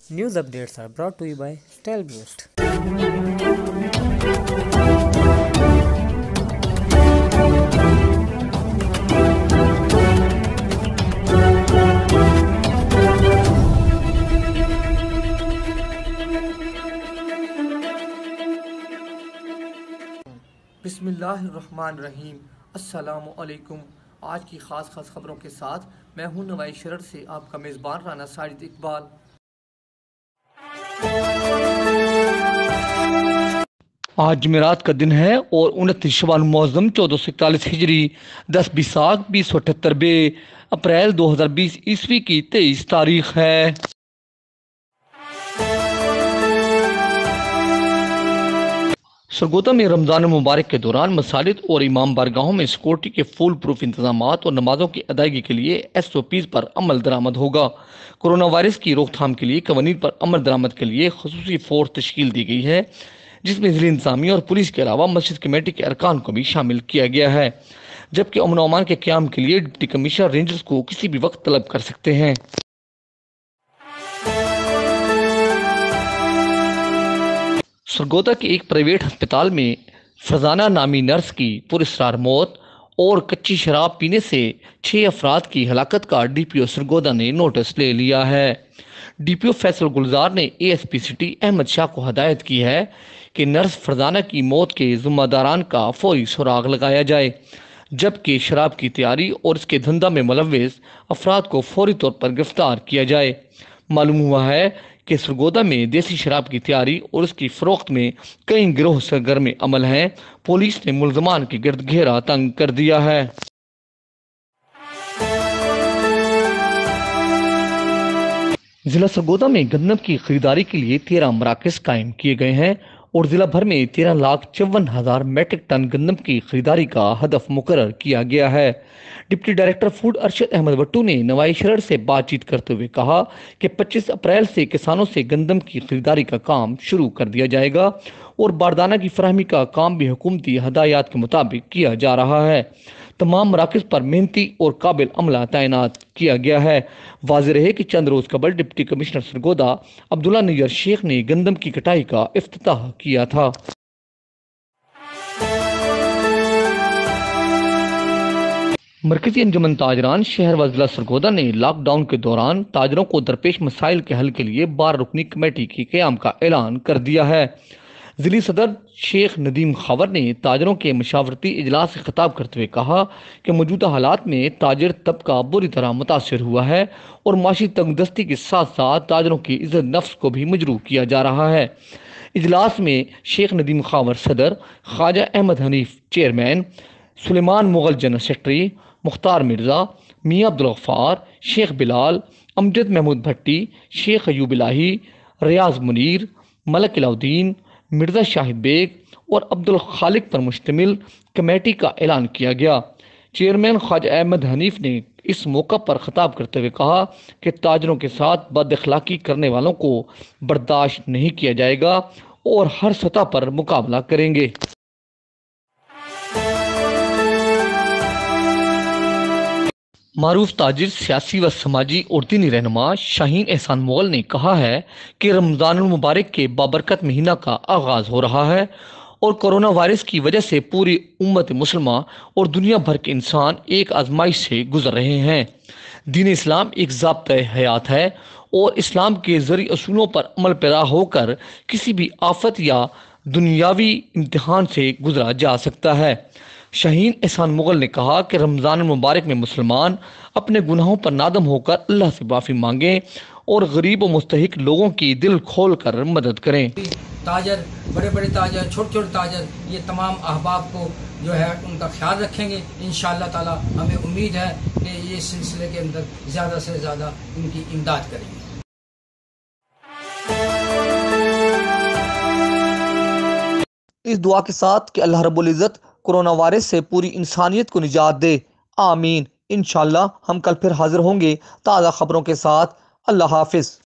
News updates are brought to you by StyleBoost. بسم اللہ الرحمن الرحیم۔ السلام علیکم۔ آج کی خاص خبروں کے ساتھ میں ہوں نوائی شرر سے آپ کا میزبان رانا ساجد اقبال۔ آج جمعرات کا دن ہے اور 29 شوال المعظم 1441 ہجری 10 بیساکھ 2078 اپریل 2020 عیسوی کی 23 تاریخ ہے۔ سرگودا میں رمضان مبارک کے دوران مساجد اور امام بارگاہوں میں سیکورٹی کے فول پروف انتظامات اور نمازوں کی ادائیگی کے لیے SOPs پر عمل درآمد ہوگا۔ کورونا وائرس کی روک تھام کے لیے قوانین پر عمل درآمد کے لیے خصوصی فورس تشکیل دی گئی ہے، جس میں ضلعی انتظامیہ اور پولیس کے علاوہ مسجد کمیٹی کے ارکان کو بھی شامل کیا گیا ہے، جبکہ امن و امان کے قیام کے لیے ڈپٹی کمشنر رینجرز کو کسی بھی وقت طلب کر سکتے ہیں۔ سرگودا کے ایک پرائیویٹ ہسپتال میں فرزانہ نامی نرس کی پراسرار موت اور کچی شراب پینے سے 6 افراد کی ہلاکت کا DPO سرگودا نے نوٹس لے لیا ہے۔ DPO فیصل گلزار نے ASP سٹی احمد شاہ کو ہدایت کی ہے کہ نرس فرزانہ کی موت کے ذمہ داران کا فوری سراغ لگایا جائے، جبکہ شراب کی تیاری اور اس کے دھندہ میں ملوث افراد کو فوری طور پر گرفتار کیا جائے۔ معلوم ہوا ہے کہ سرگودا میں دیسی شراب کی تیاری اور اس کی فروخت میں کئی گروہ سرگرم عمل ہیں۔ پولیس نے ملزمان کے گرد گھیرا تنگ کر دیا ہے۔ ضلع سرگودا میں گندم کی خریداری کے لیے 13 مراکز قائم کیے گئے ہیں اور ضلع بھر میں 13,54,000 میٹرک ٹن گندم کی خریداری کا ہدف مقرر کیا گیا ہے۔ Deputy director food Arshad Ahmad Wattoo نے نوائی شرر سے بات چیت کرتے ہوئے کہا کہ 25 اپریل سے کسانوں سے گندم کی خریداری کا کام شروع کر دیا جائے گا اور باردانہ کی فراہمی کا کام بھی حکومتی ہدایات کے مطابق کیا جا رہا ہے۔ تمام مراکز پر محنتی اور قابل عملہ تعینات کیا گیا ہے۔ واضح رہے کہ چند روز قبل ڈپٹی کمشنر سرگودا عبداللہ نیار شیخ نے گندم کی کٹائی کا افتتاح کیا تھا۔ مرکزی انجمن تاجران شہر و ضلع سرگودا نے لاک ڈاؤن کے دوران تاجروں کو درپیش مسائل کے حل کے لیے 12 رکنی کمیٹی کے قیام کا اعلان کر دیا ہے۔ ضلعی صدر شیخ ندیم خاور نے تاجروں کے مشاورتی اجلاس سے خطاب کرتے ہوئے کہا کہ موجودہ حالات میں تاجر طبقہ بری طرح متاثر ہوا ہے اور معاشی تنگ دستی کے ساتھ ساتھ تاجروں کی عزت نفس کو بھی مجروح کیا جا رہا ہے۔ اجلاس میں شیخ ندیم خاور صدر، خواجہ احمد حنیف چیئرمین، سلیمان مغل جنرل سیکرٹری، مختار مرزا، میاں عبدالغفار، شیخ بلال، امجد محمود بھٹی، شیخ ایوب الہی، ریاض منیر، ملک علاؤدین، مرزا شاہد بیگ اور عبدالخالق پر مشتمل کمیٹی کا اعلان کیا گیا۔ چیئرمین خواجہ احمد حنیف نے اس موقع پر خطاب کرتے ہوئے کہا کہ تاجروں کے ساتھ بد اخلاقی کرنے والوں کو برداشت نہیں کیا جائے گا اور ہر سطح پر مقابلہ کریں گے۔ معروف تاجر، سیاسی و سماجی اور دینی رہنما شاہین احسان مغل نے کہا ہے کہ رمضان المبارک کے بابرکت مہینہ کا آغاز ہو رہا ہے اور کورونا وائرس کی وجہ سے پوری امت مسلمہ اور دنیا بھر کے انسان ایک آزمائش سے گزر رہے ہیں۔ دین اسلام ایک ضابطۂ حیات ہے اور اسلام کے ذرعی اصولوں پر عمل پیرا ہو کر کسی بھی آفت یا دنیاوی امتحان سے گزرا جا سکتا ہے۔ شاہین احسان مغل نے کہا کہ رمضان المبارک میں مسلمان اپنے گناہوں پر نادم ہو کر اللہ سے معافی مانگیں اور غریب و مستحق لوگوں کی دل کھول کر مدد کریں۔ تاجر، بڑے بڑے تاجر، چھوٹے چھوٹے تاجر، یہ تمام احباب کو جو ہے ان کا خیال رکھیں گے۔ انشاءاللہ تعالی ہمیں امید ہے کہ یہ سلسلے کے اندر زیادہ سے زیادہ ان کی امداد کریں گے۔ اس دعا کے ساتھ کہ اللہ رب العزت کورونا وائرس سے پوری انسانیت کو نجات دے، آمین۔ انشاءاللہ ہم کل پھر حاضر ہوں گے تازہ خبروں کے ساتھ۔ اللہ حافظ۔